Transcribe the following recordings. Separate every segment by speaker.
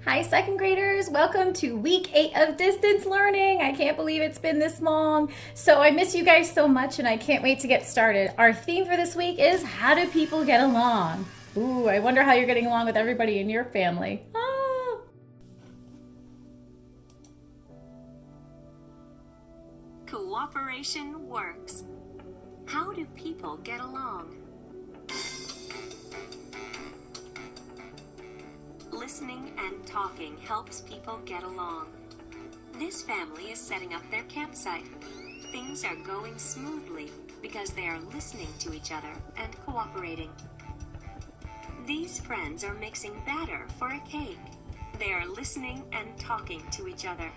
Speaker 1: Hi, second graders. Welcome to week 8 of distance learning. I can't believe it's been this long. So I miss you guys so much and I can't wait to get started. Our theme for this week is how do people get along? Ooh, I wonder how you're getting along with everybody in your family. Ah.
Speaker 2: Cooperation works. How do people get along? Listening and talking helps people get along. This family is setting up their campsite. Things are going smoothly because they are listening to each other and cooperating. These friends are mixing batter for a cake. They are listening and talking to each other.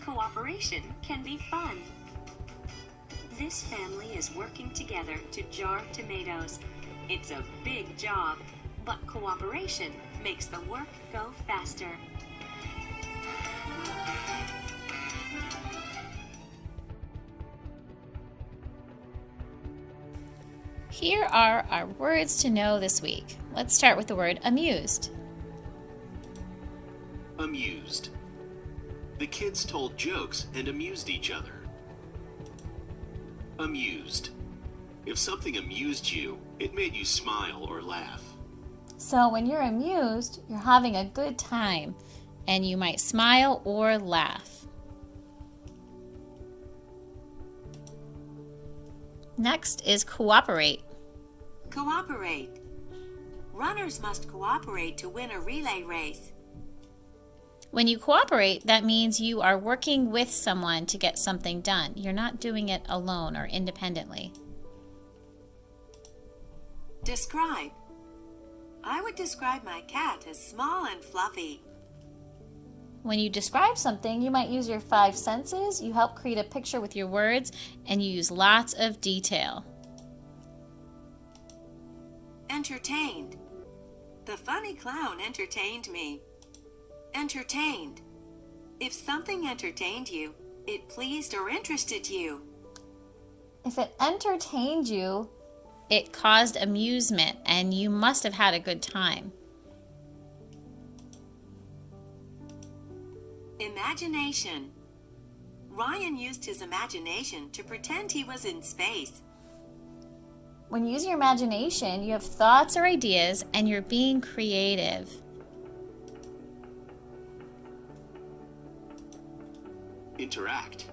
Speaker 2: Cooperation can be fun. This family is working together to jar tomatoes. It's a big job, but cooperation makes the work go faster.
Speaker 1: Here are our words to know this week. Let's start with the word amused.
Speaker 3: Amused. The kids told jokes and amused each other. Amused. If something amused you, it made you smile or laugh.
Speaker 1: So when you're amused, you're having a good time and you might smile or laugh. Next is cooperate.
Speaker 4: Cooperate. Runners must cooperate to win a relay race.
Speaker 1: When you cooperate, that means you are working with someone to get something done. You're not doing it alone or independently.
Speaker 4: Describe. I would describe my cat as small and fluffy.
Speaker 1: When you describe something, you might use your 5 senses. You help create a picture with your words, and you use lots of detail.
Speaker 4: Entertained. The funny clown entertained me. Entertained. If something entertained you, it pleased or interested you.
Speaker 1: If it entertained you, it caused amusement, and you must have had a good time.
Speaker 4: Imagination. Ryan used his imagination to pretend he was in space.
Speaker 1: When you use your imagination, you have thoughts or ideas, and you're being creative.
Speaker 3: Interact.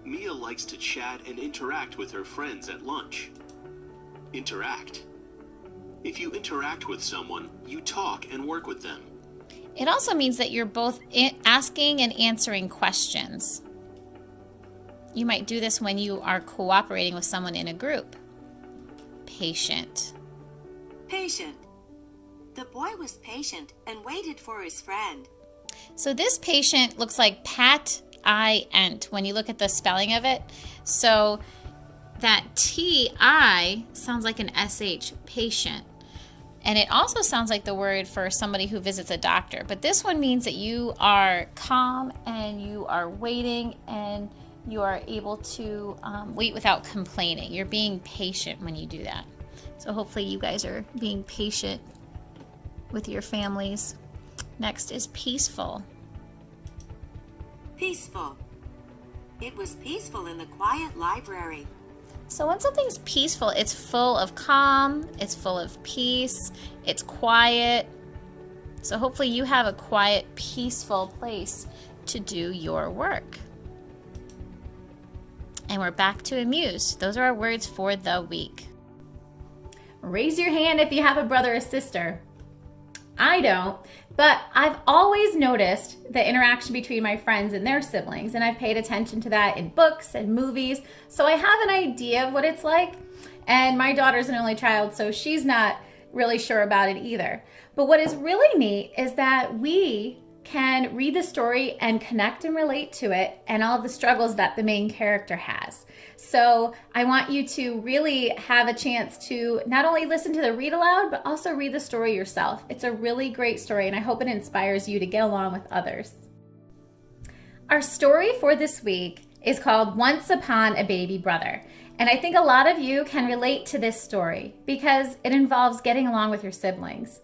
Speaker 3: Mia likes to chat and interact with her friends at lunch. Interact. If you interact with someone, you talk and work with them.
Speaker 1: It also means that you're both asking and answering questions. You might do this when you are cooperating with someone in a group. Patient.
Speaker 4: Patient. The boy was patient and waited for his friend.
Speaker 1: So this patient looks like pat-I-ent when you look at the spelling of it. So that T-I sounds like an S-H, patient. And it also sounds like the word for somebody who visits a doctor. But this one means that you are calm and you are waiting and you are able to wait without complaining. You're being patient when you do that. So hopefully you guys are being patient with your families. Next is peaceful.
Speaker 4: Peaceful. It was peaceful in the quiet library.
Speaker 1: So when something's peaceful, it's full of calm, it's full of peace, it's quiet. So hopefully you have a quiet, peaceful place to do your work. And we're back to amused. Those are our words for the week. Raise your hand if you have a brother or sister. I don't, but I've always noticed the interaction between my friends and their siblings, and I've paid attention to that in books and movies, so I have an idea of what it's like. And my daughter's an only child, so she's not really sure about it either. But what is really neat is that we can read the story and connect and relate to it and all of the struggles that the main character has. So I want you to really have a chance to not only listen to the read aloud, but also read the story yourself. It's a really great story, and I hope it inspires you to get along with others. Our story for this week is called Once Upon a Baby Brother. And I think a lot of you can relate to this story because it involves getting along with your siblings.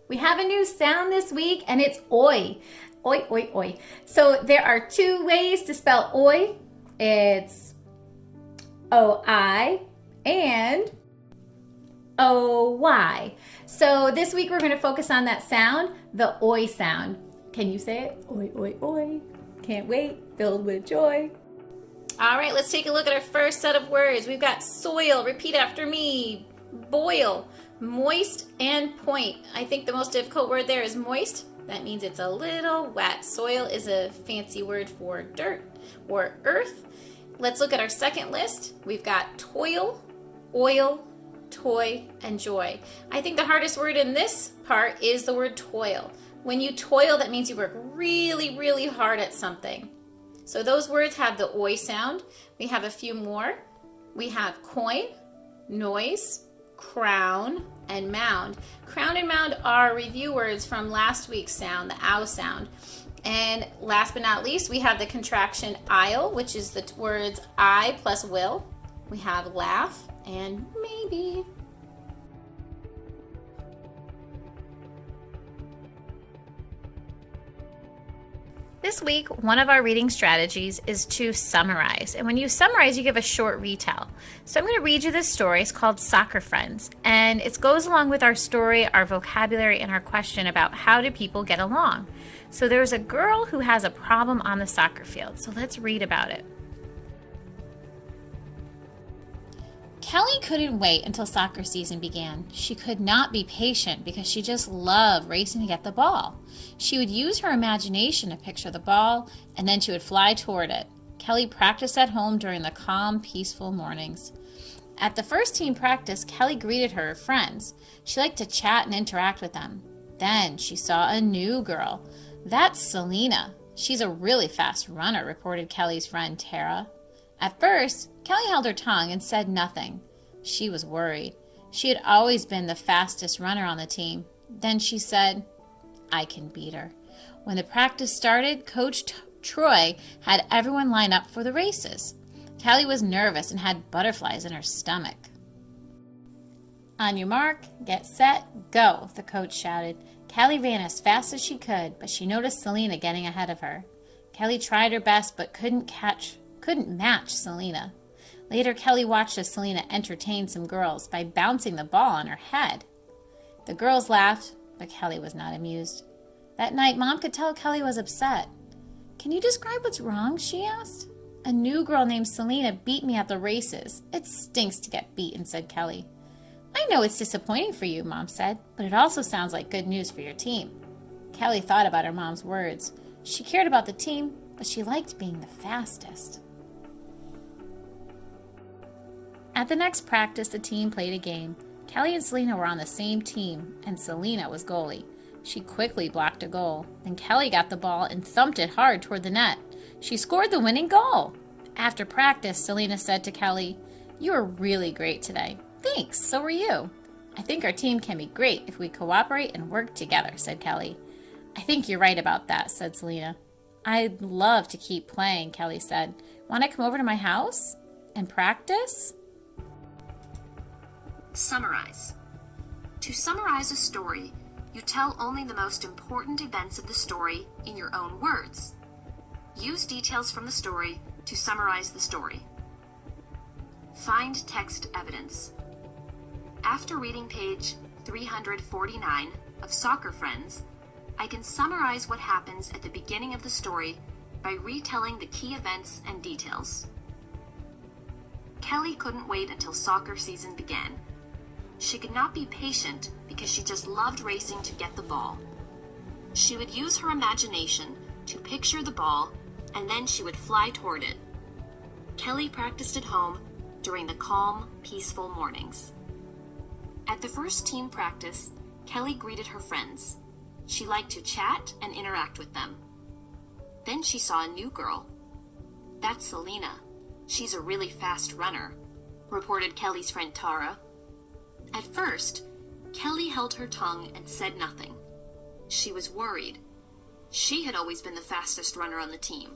Speaker 1: We have a new sound this week, and it's oi. Oi, oi, oi. So there are two ways to spell oi. It's O-I and O-Y. So this week we're going to focus on that sound, the oi sound. Can you say it? Oi, oi, oi. Can't wait. Filled with joy. All right, let's take a look at our first set of words. We've got soil. Repeat after me. Boil. Moist and point. I think the most difficult word there is moist. That means it's a little wet. Soil is a fancy word for dirt or earth. Let's look at our second list. We've got toil, oil, toy, and joy. I think the hardest word in this part is the word toil. When you toil, that means you work really, really hard at something. So those words have the oi sound. We have a few more. We have coin, noise, crown, and mound. Crown and mound are review words from last week's sound, the ow sound. And last but not least, we have the contraction I'll, which is the words I plus will. We have laugh and maybe. This week, one of our reading strategies is to summarize. And when you summarize, you give a short retell. So I'm going to read you this story. It's called Soccer Friends. And it goes along with our story, our vocabulary, and our question about how do people get along. So there's a girl who has a problem on the soccer field. So let's read about it. Kelly couldn't wait until soccer season began. She could not be patient because she just loved racing to get the ball. She would use her imagination to picture the ball, and then she would fly toward it. Kelly practiced at home during the calm, peaceful mornings. At the first team practice, Kelly greeted her friends. She liked to chat and interact with them. Then she saw a new girl. That's Selena. She's a really fast runner, reported Kelly's friend Tara. At first, Kelly held her tongue and said nothing. She was worried. She had always been the fastest runner on the team. Then she said, I can beat her. When the practice started, Coach Troy had everyone line up for the races. Kelly was nervous and had butterflies in her stomach. On your mark, get set, go, the coach shouted. Kelly ran as fast as she could, but she noticed Selena getting ahead of her. Kelly tried her best but couldn't match Selena. Later, Kelly watched as Selena entertained some girls by bouncing the ball on her head. The girls laughed, but Kelly was not amused. That night, Mom could tell Kelly was upset. Can you describe what's wrong? She asked. A new girl named Selena beat me at the races. It stinks to get beaten, said Kelly. I know it's disappointing for you, Mom said, but it also sounds like good news for your team. Kelly thought about her mom's words. She cared about the team, but she liked being the fastest. At the next practice, the team played a game. Kelly and Selena were on the same team, and Selena was goalie. She quickly blocked a goal. Then Kelly got the ball and thumped it hard toward the net. She scored the winning goal. After practice, Selena said to Kelly, You were really great today. Thanks, so were you. I think our team can be great if we cooperate and work together, said Kelly. I think you're right about that, said Selena. I'd love to keep playing, Kelly said. Want to come over to my house and practice?
Speaker 2: Summarize. To summarize a story, you tell only the most important events of the story in your own words. Use details from the story to summarize the story. Find text evidence. After reading page 349 of Soccer Friends, I can summarize what happens at the beginning of the story by retelling the key events and details. Kelly couldn't wait until soccer season began. She could not be patient because she just loved racing to get the ball. She would use her imagination to picture the ball, and then she would fly toward it. Kelly practiced at home during the calm, peaceful mornings. At the first team practice, Kelly greeted her friends. She liked to chat and interact with them. Then she saw a new girl. That's Selena. She's a really fast runner, reported Kelly's friend Tara. At first, Kelly held her tongue and said nothing. She was worried. She had always been the fastest runner on the team.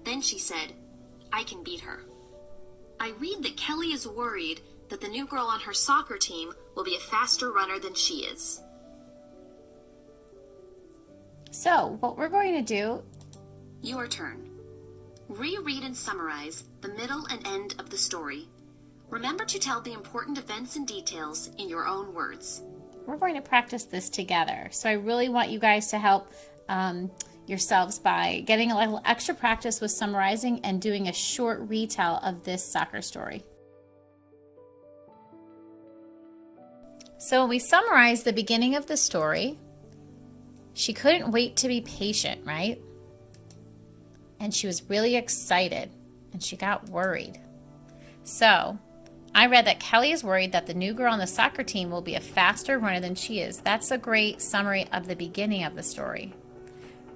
Speaker 2: Then she said, I can beat her. I read that Kelly is worried that the new girl on her soccer team will be a faster runner than she is.
Speaker 1: So what we're going to do,
Speaker 5: Your turn. Reread and summarize the middle and end of the story. Remember to tell the important events and details in your own words.
Speaker 1: we're going to practice this together. So I really want you guys to help yourselves by getting a little extra practice with summarizing and doing a short retell of this soccer story. So we summarized the beginning of the story. She couldn't wait to be patient, right? And she was really excited and she got worried. So I read that Kelly is worried that the new girl on the soccer team will be a faster runner than she is. That's a great summary of the beginning of the story.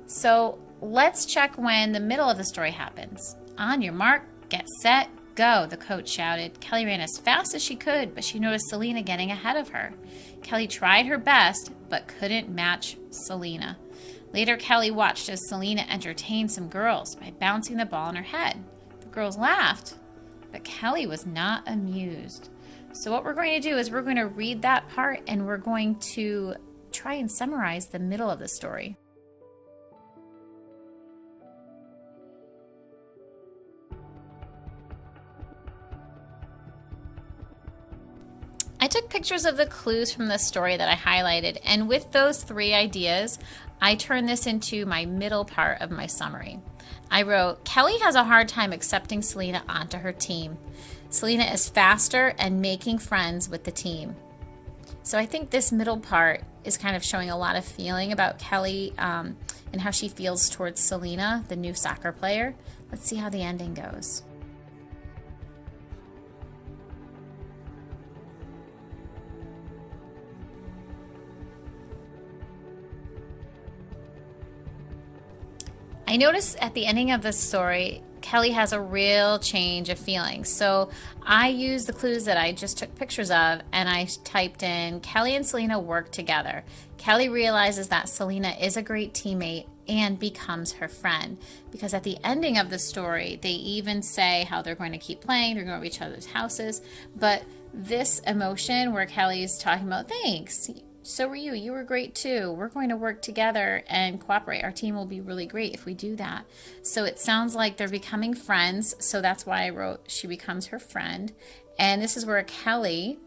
Speaker 1: So let's check when the middle of the story happens. On your mark, get set, go, the coach shouted. Kelly ran as fast as she could, but she noticed Selena getting ahead of her. Kelly tried her best, but couldn't match Selena. Later, Kelly watched as Selena entertained some girls by bouncing the ball on her head. The girls laughed, but Kelly was not amused. So what we're going to do is we're going to read that part and we're going to try and summarize the middle of the story. I took pictures of the clues from the story that I highlighted, and with those 3 ideas, I turned this into my middle part of my summary. I wrote, Kelly has a hard time accepting Selena onto her team. Selena is faster and making friends with the team. So I think this middle part is kind of showing a lot of feeling about Kelly and how she feels towards Selena, the new soccer player. Let's see how the ending goes. I noticed at the ending of this story, Kelly has a real change of feelings. So I used the clues that I just took pictures of and I typed in Kelly and Selena work together. Kelly realizes that Selena is a great teammate and becomes her friend. Because at the ending of the story, they even say how they're going to keep playing, they're going to each other's houses. But this emotion where Kelly's talking about, thanks, so were you. You were great too. We're going to work together and cooperate. Our team will be really great if we do that. So it sounds like they're becoming friends. So that's why I wrote she becomes her friend. And this is where Kelly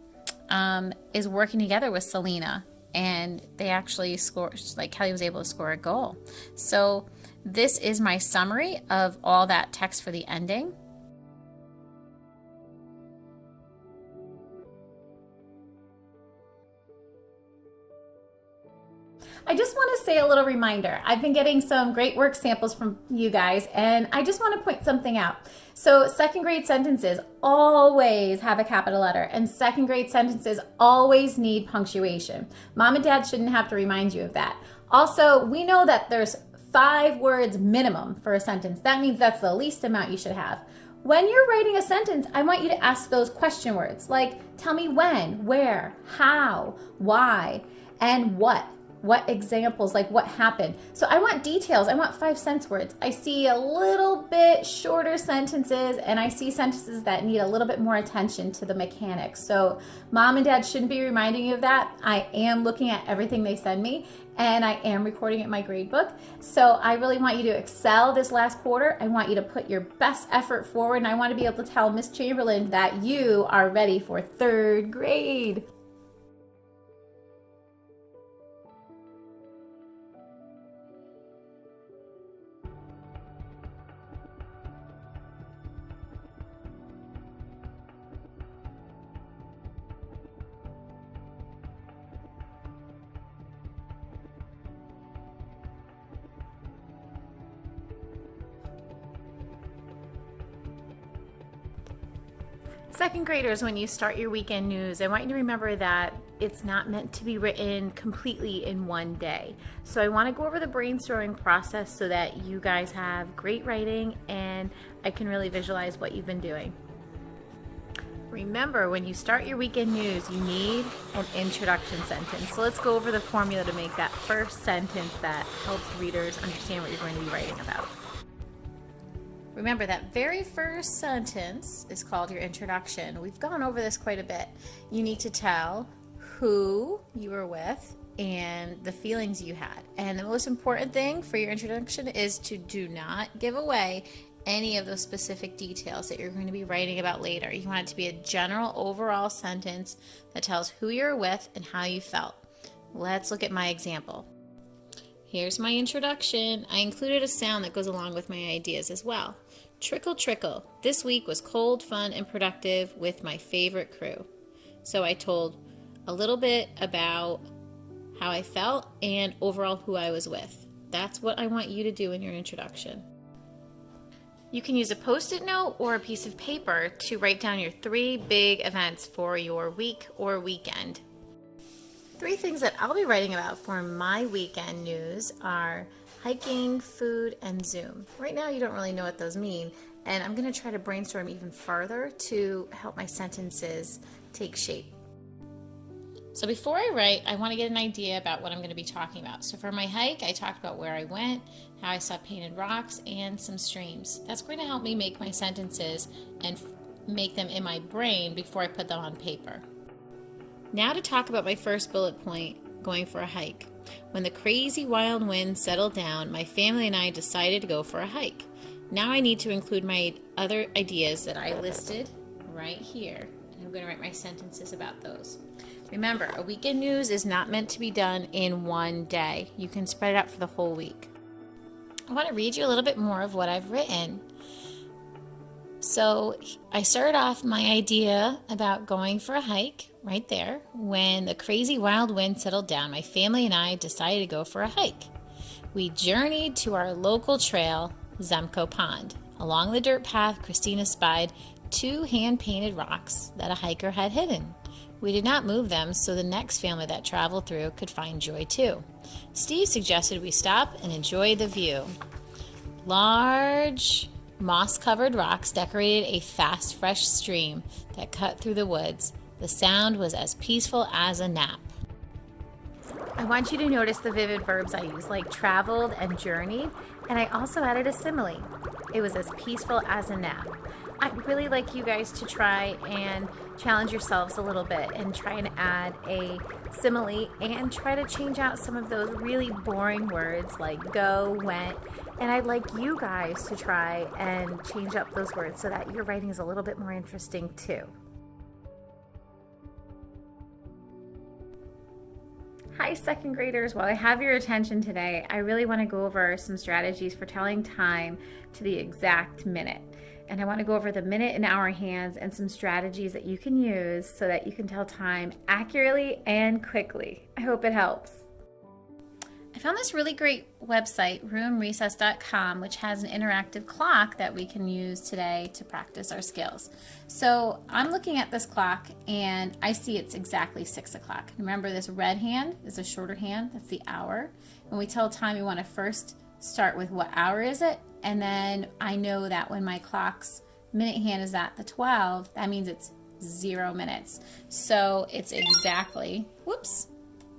Speaker 1: is working together with Selena. And they actually score, like Kelly was able to score a goal. So this is my summary of all that text for the ending. I just want to say a little reminder. I've been getting some great work samples from you guys, and I just want to point something out. So second grade sentences always have a capital letter, and second grade sentences always need punctuation. Mom and Dad shouldn't have to remind you of that. Also, we know that there's 5 words minimum for a sentence. That means that's the least amount you should have. When you're writing a sentence, I want you to ask those question words, like tell me when, where, how, why, and what. What examples, like what happened. So I want details. I want 5-sentence words. I see a little bit shorter sentences and I see sentences that need a little bit more attention to the mechanics. So Mom and Dad shouldn't be reminding you of that. I am looking at everything they send me and I am recording it in my grade book. So I really want you to excel this last quarter. I want you to put your best effort forward and I want to be able to tell Miss Chamberlain that you are ready for 3rd grade. Second graders, when you start your weekend news, I want you to remember that it's not meant to be written completely in one day. So I want to go over the brainstorming process so that you guys have great writing and I can really visualize what you've been doing. Remember, when you start your weekend news, you need an introduction sentence. So let's go over the formula to make that first sentence that helps readers understand what you're going to be writing about. Remember, that very first sentence is called your introduction. We've gone over this quite a bit. You need to tell who you were with and the feelings you had. And the most important thing for your introduction is to do not give away any of those specific details that you're going to be writing about later. You want it to be a general overall sentence that tells who you're with and how you felt. Let's look at my example. Here's my introduction. I included a sound that goes along with my ideas as well. Trickle, trickle. This week was cold, fun, and productive with my favorite crew. So I told a little bit about how I felt and overall who I was with. That's what I want you to do in your introduction. You can use a Post-it note or a piece of paper to write down your 3 big events for your week or weekend. 3 things that I'll be writing about for my weekend news are hiking, food, and Zoom. Right now you don't really know what those mean, and I'm going to try to brainstorm even further to help my sentences take shape. So before I write, I want to get an idea about what I'm going to be talking about. So for my hike, I talked about where I went, how I saw painted rocks, and some streams. That's going to help me make my sentences and make them in my brain before I put them on paper. Now to talk about my first bullet point, going for a hike. When the crazy wild wind settled down, my family and I decided to go for a hike. Now I need to include my other ideas that I listed right here. And I'm going to write my sentences about those. Remember, a weekend news is not meant to be done in one day. You can spread it out for the whole week. I want to read you a little bit more of what I've written. So I started off my idea about going for a hike right there. When the crazy wild wind settled down, my family and I decided to go for a hike. We journeyed to our local trail, Zemko Pond. Along the dirt path, Christina spied 2 hand-painted rocks that a hiker had hidden. We did not move them so the next family that traveled through could find joy too. Steve suggested we stop and enjoy the view. Large moss-covered rocks decorated a fast, fresh stream that cut through the woods. The sound was as peaceful as a nap. I want you to notice the vivid verbs I use, like traveled and journeyed, and I also added a simile. It was as peaceful as a nap. I'd really like you guys to try and challenge yourselves a little bit and try and add a simile and try to change out some of those really boring words like go, went, and I'd like you guys to try and change up those words so that your writing is a little bit more interesting too. Hi, second graders. While I have your attention today, I really want to go over some strategies for telling time to the exact minute. And I want to go over the minute and hour hands and some strategies that you can use so that you can tell time accurately and quickly. I hope it helps. I found this really great website, roomrecess.com, which has an interactive clock that we can use today to practice our skills. So I'm looking at this clock and I see it's exactly 6 o'clock. Remember, this red hand is a shorter hand, that's the hour. When we tell time, we want to first start with what hour is it, and then I know that when my clock's minute hand is at the 12, that means it's 0 minutes. So it's exactly, whoops,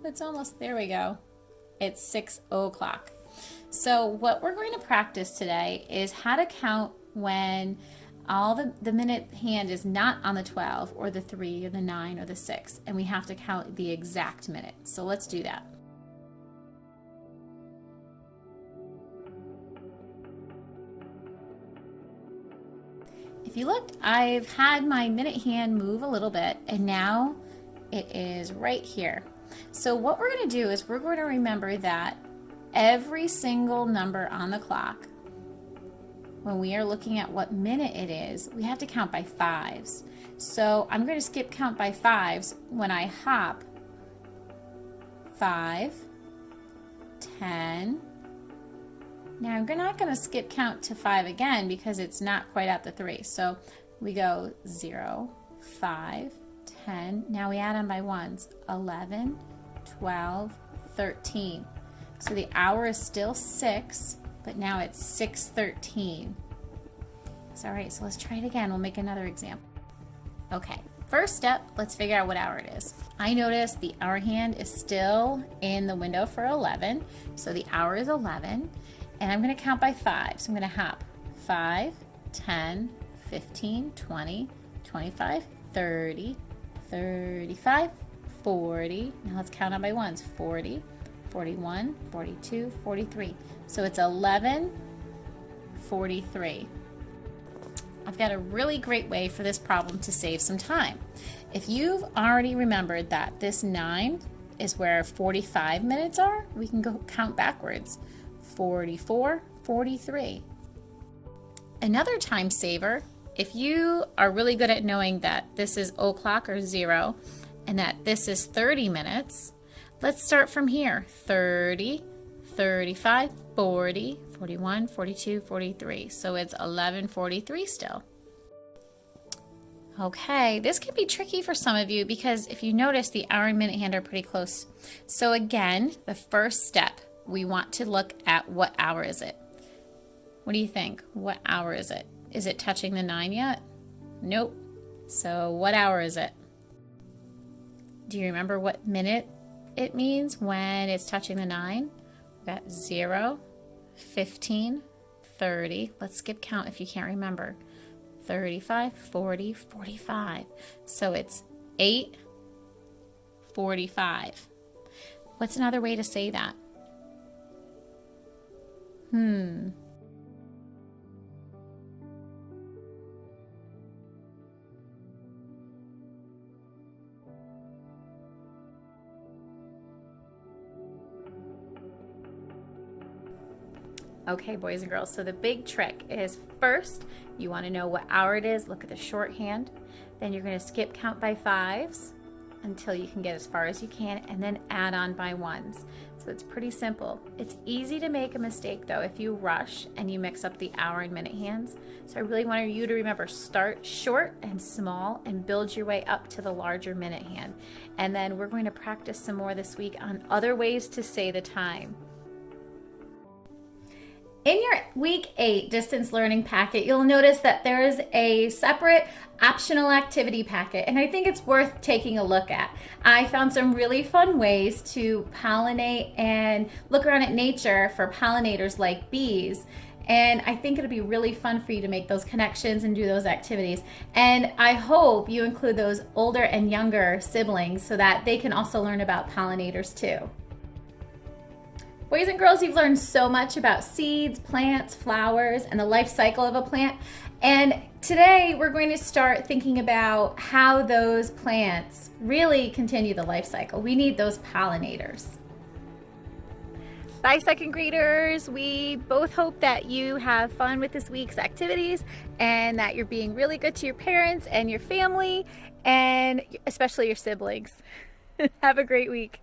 Speaker 1: it's almost, there we go. It's 6 o'clock. So what we're going to practice today is how to count when all the minute hand is not on the 12 or the 3 or the 9 or the 6, and we have to count the exact minute. So let's do that. If you look, I've had my minute hand move a little bit, and now it is right here. So what we're going to do is we're going to remember that every single number on the clock, when we are looking at what minute it is, we have to count by 5s. So I'm going to skip count by 5s when I hop 5, 10. Now I'm not going to skip count to 5 again because it's not quite at the 3. So we go 0, 5, 10. Now we add on by 1s. 11, 12, 13. So the hour is still 6, but now it's 6:13. All right, so let's try it again. We'll make another example. Okay, first step, let's figure out what hour it is. I notice the hour hand is still in the window for 11, so the hour is 11, and I'm going to count by 5. So I'm going to hop 5, 10, 15, 20, 25, 30, 35, 40. Now let's count on by ones. 40, 41, 42, 43. So it's 11:43. I've got a really great way for this problem to save some time. If you've already remembered that this 9 is where 45 minutes are, we can go count backwards. 44, 43. Another time saver, if you are really good at knowing that this is o'clock or 0 and that this is 30 minutes, let's start from here. 30, 35, 40, 41, 42, 43. So it's 11:43 still. Okay, this can be tricky for some of you because if you notice, the hour and minute hand are pretty close. So again, the first step, we want to look at what hour is it. What do you think? What hour is it? Is it touching the 9 yet? Nope. So what hour is it? Do you remember what minute it means when it's touching the 9? We've got 0, 15, 30. Let's skip count if you can't remember. 35, 40, 45. So it's 8:45. What's another way to say that? Okay, boys and girls, so the big trick is first, you want to know what hour it is. Look at the shorthand. Then you're going to skip count by 5s until you can get as far as you can, and then add on by 1s. So it's pretty simple. It's easy to make a mistake, though, if you rush and you mix up the hour and minute hands. So I really want you to remember, start short and small and build your way up to the larger minute hand. And then we're going to practice some more this week on other ways to say the time. In your week 8 distance learning packet, you'll notice that there is a separate optional activity packet, and I think it's worth taking a look at. I found some really fun ways to pollinate and look around at nature for pollinators like bees. And I think it'll be really fun for you to make those connections and do those activities. And I hope you include those older and younger siblings so that they can also learn about pollinators too. Boys and girls, you've learned so much about seeds, plants, flowers, and the life cycle of a plant. And today we're going to start thinking about how those plants really continue the life cycle. We need those pollinators. Bye, second graders. We both hope that you have fun with this week's activities and that you're being really good to your parents and your family, and especially your siblings. Have a great week.